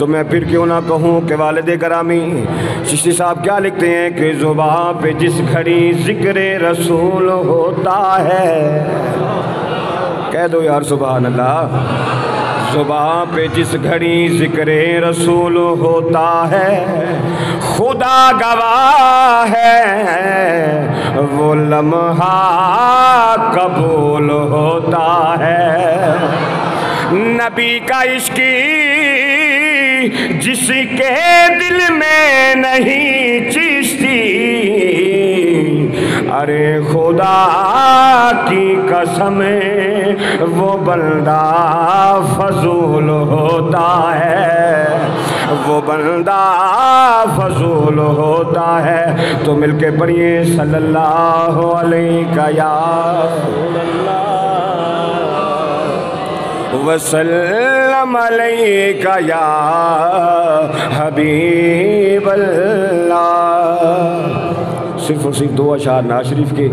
تو میں پھر کیوں نہ کہوں کہ والد گرامی چشتی صاحب کیا لکھتے ہیں کہ زباں پہ جس گھڑی ذکر رسول ہوتا ہے، کہہ دو یار سبحان اللہ، زباں پہ جس گھڑی ذکر رسول ہوتا ہے خدا گواہ ہے وہ لمحہ قبول ہوتا ہے۔ نبی کا عشق جس کے دل میں نہیں چشتی، ارے خدا کی قسم وہ بندہ فضول ہوتا ہے، وہ بندہ فضول ہوتا ہے۔ تو مل کے پڑھیے صلی اللہ علیہ یا رسول اللہ وسلم علیک یا حبیب اللہ۔ صرف اور صرف 2 اشعار نعت شریف کے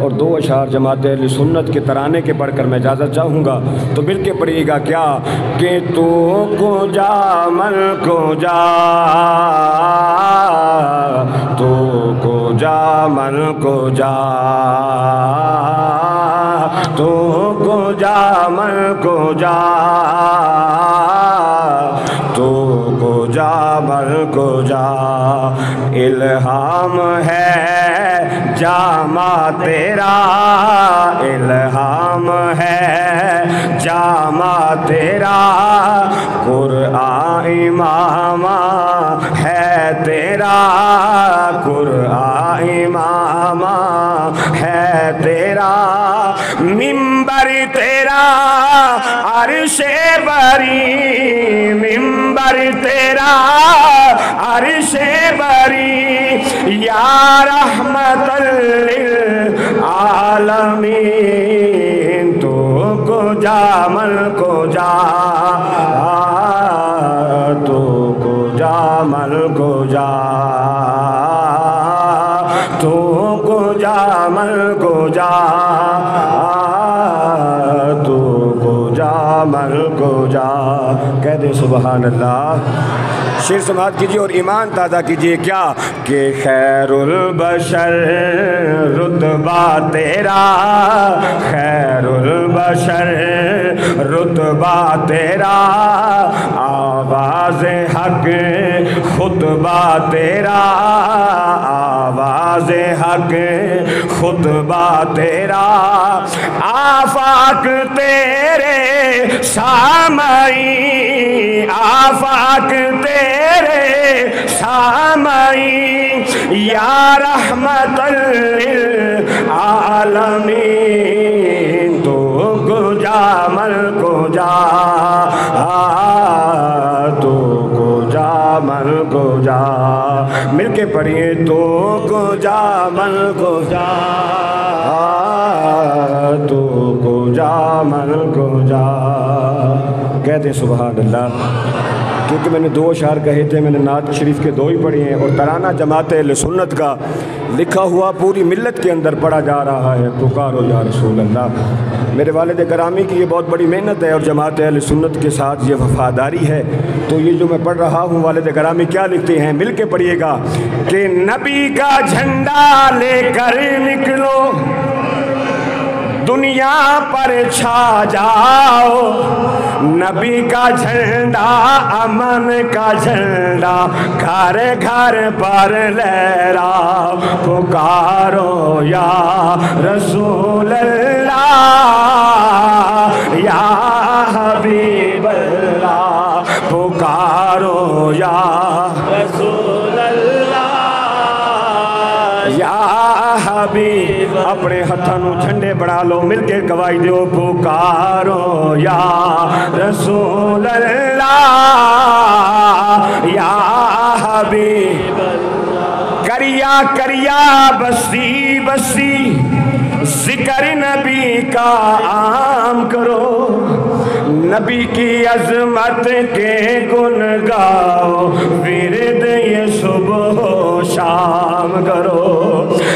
اور 2 اشعار جماعت اہل سنت کے ترانے کے پڑھ کر میں اجازت چاہوں گا، تو مل کے پڑھیے گا کیا کہ تو کو جا من کو جا، تو کو جا من کو جا، تو کو جا من کو جا، تو کو جا من کو جا، الہام ہے جامع تیرا، الہام ہے جامع تیرا، قرآن امام ہے تیرا، قرآن امام ہے تیرا، منبر تیرا عرش بری، منبر تیرا عرش بری، یا رحمت للعالمین، تو کو جا من کو جا، تو کو جا من کو جا، تو کو جا من کو جا، تو کو جا من کو جا۔ کہہ دے سبحان اللہ۔ شعر سماعت کیجیے اور ایمان تازہ کیجیے کیا کہ خیر البشر رتبہ تیرا، خیر البشر رتبہ تیرا، آواز حق خطبہ تیرا، آواز حق خطبہ تیرا، آفاق تیرے سامعین، آفاق تیرے سامعین، یا رحمت للعالمین، تو کو جا من کو جا، تو کو جا من کو جا، مل کے پڑھیے تو کو جا من کو جا، تو کو جا من کو جا۔ کہتے سبحان اللہ۔ کیونکہ میں نے 2 اشعار کہے تھے، میں نے نعت شریف کے 2 ہی پڑھے ہیں، اور ترانہ جماعت اہل سنت کا لکھا ہوا پوری ملت کے اندر پڑھا جا رہا ہے، پکارو یا رسول اللہ۔ میرے والد گرامی کی یہ بہت بڑی محنت ہے اور جماعت اہل سنت کے ساتھ یہ وفاداری ہے۔ تو یہ جو میں پڑھ رہا ہوں، والد گرامی کیا لکھتے ہیں، مل کے پڑھیے گا کہ نبی کا جھنڈا لے کر نکلو، دنیا پر چھا جاؤ، نبی کا جھنڈا امن کا جھنڈا گھر گھر پر لہراؤ، پکارو یا رسول اللہ یا حبیب اللہ، پکارو یا رسول اللہ یا حبیب، اپنے ہتھوں جھنڈے بڑھا لو، مل کے گواہی دیو، پکارو یا رسول اللہ یا حبیب اللہ، کریا کریا بستی بستی ذکر نبی کا عام کرو، نبی کی عظمت کے گن گاؤ، ورد یہ صبح و شام کرو،